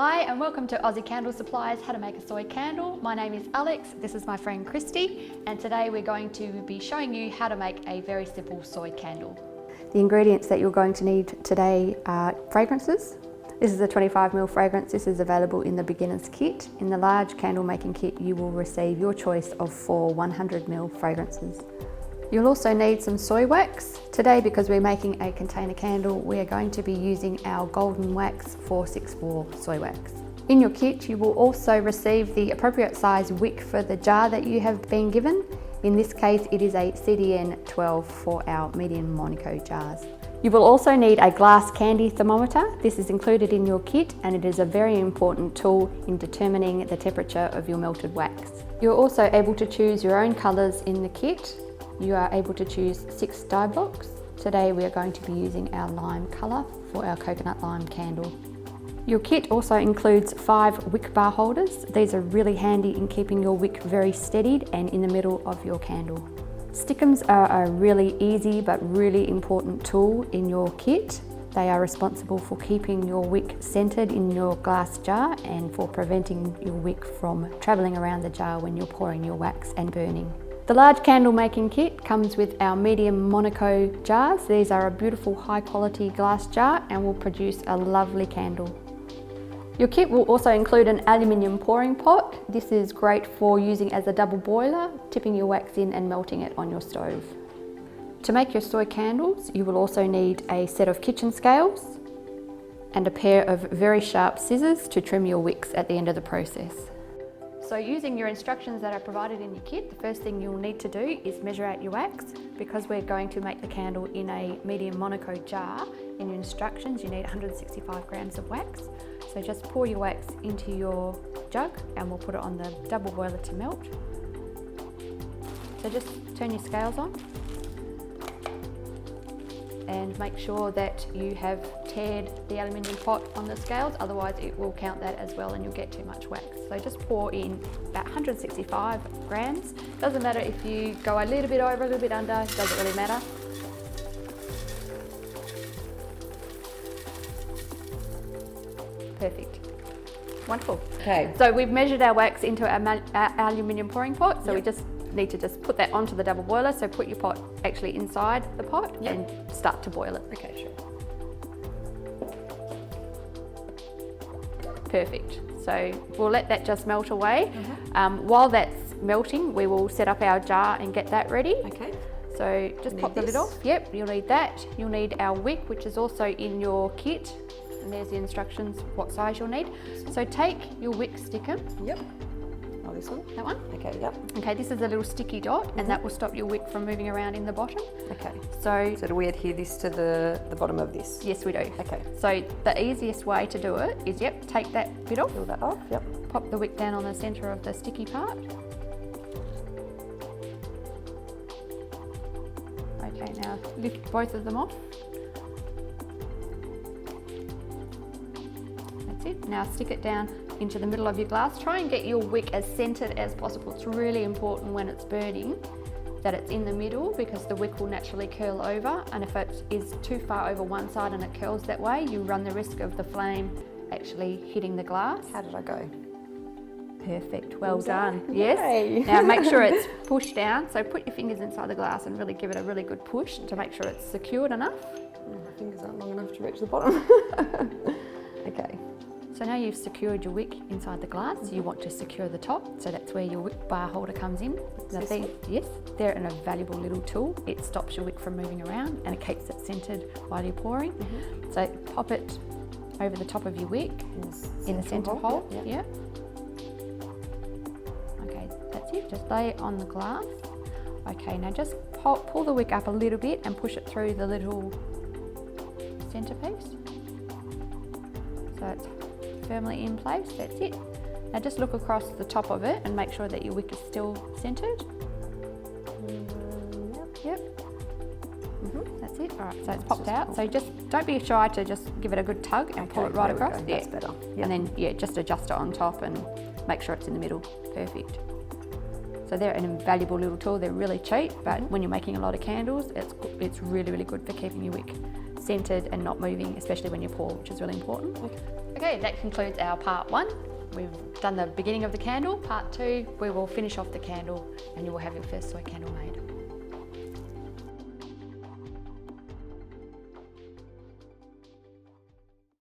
Hi and welcome to Aussie Candle Supplies, how to make a soy candle. My name is Alex, this is my friend Kristy, and today we're going to be showing you how to make a very simple soy candle. The ingredients that you're going to need today are fragrances. This is a 25ml fragrance. This is available in the beginner's kit. In the large candle making kit, you will receive your choice of 4 100ml fragrances. You'll also need some soy wax. Today, because we're making a container candle, we are going to be using our Golden Wax 464 soy wax. In your kit, you will also receive the appropriate size wick for the jar that you have been given. In this case, it is a CDN 12 for our medium Monaco jars. You will also need a glass candy thermometer. This is included in your kit and it is a very important tool in determining the temperature of your melted wax. You're also able to choose your own colours in the kit. You are able to choose 6 dye blocks. Today we are going to be using our lime colour for our coconut lime candle. Your kit also includes 5 wick bar holders. These are really handy in keeping your wick very steadied and in the middle of your candle. Stickums are a really easy but really important tool in your kit. They are responsible for keeping your wick centred in your glass jar and for preventing your wick from travelling around the jar when you're pouring your wax and burning. The large candle making kit comes with our medium Monaco jars. These are a beautiful high quality glass jar and will produce a lovely candle. Your kit will also include an aluminium pouring pot. This is great for using as a double boiler, tipping your wax in and melting it on your stove. To make your soy candles, you will also need a set of kitchen scales and a pair of very sharp scissors to trim your wicks at the end of the process. So using your instructions that are provided in your kit, the first thing you'll need to do is measure out your wax. Because we're going to make the candle in a medium Monaco jar, in your instructions you need 165 grams of wax. So just pour your wax into your jug and we'll put it on the double boiler to melt. So just turn your scales on and make sure that you have tared the aluminium pot on the scales, otherwise it will count that as well and you'll get too much wax. So just pour in about 165 grams. Doesn't matter if you go a little bit over, a little bit under, doesn't really matter. Perfect. Wonderful. Okay. So we've measured our wax into our aluminium pouring pot, so we just need to put that onto the double boiler. So put your pot actually inside the pot and start to boil it. Okay, sure. Perfect. So we'll let that just melt away. While that's melting, we will set up our jar and get that ready. Okay. So just pop the lid off. Yep, you'll need that. You'll need our wick, which is also in your kit. And there's the instructions what size you'll need. So take your wick sticker. Yep. Oh, this one? That one? Okay, yep. Okay, this is a little sticky dot and that will stop your wick from moving around in the bottom. Okay. So do we adhere this to the bottom of this? yes, we do. Okay. So the easiest way to do it is, take that bit off. Peel that off, yep. Pop the wick down on the centre of the sticky part. Okay, now lift both of them off. That's it. Now stick it down into the middle of your glass. Try and get your wick as centred as possible. It's really important when it's burning that it's in the middle because the wick will naturally curl over, and if it is too far over one side and it curls that way, you run the risk of the flame actually hitting the glass. How did I go? Perfect, well done. Yay. Yes. Now make sure it's pushed down. So put your fingers inside the glass and really give it a really good push to make sure it's secured enough. My fingers aren't long enough to reach the bottom. Okay. So now you've secured your wick inside the glass, you want to secure the top, so that's where your wick bar holder comes in. Yes, they're an invaluable little tool. It stops your wick from moving around and it keeps it centred while you're pouring. So pop it over the top of your wick in the centre hole. Yeah. Okay, that's it. Just lay it on the glass. Okay, now just pull the wick up a little bit and push it through the little centrepiece. So it's firmly in place, that's it. Now just look across the top of it and make sure that your wick is still centred. Yep. That's it. All right, so it's popped out. So just don't be shy to just give it a good tug and pull it right across. That's better. And then just adjust it on top and make sure it's in the middle. Perfect. So they're an invaluable little tool. They're really cheap, but when you're making a lot of candles, it's really, really good for keeping your wick centered and not moving, especially when you pour, which is really important. Okay, that concludes our part 1. We've done the beginning of the candle. Part 2, we will finish off the candle and you will have your first soy candle made.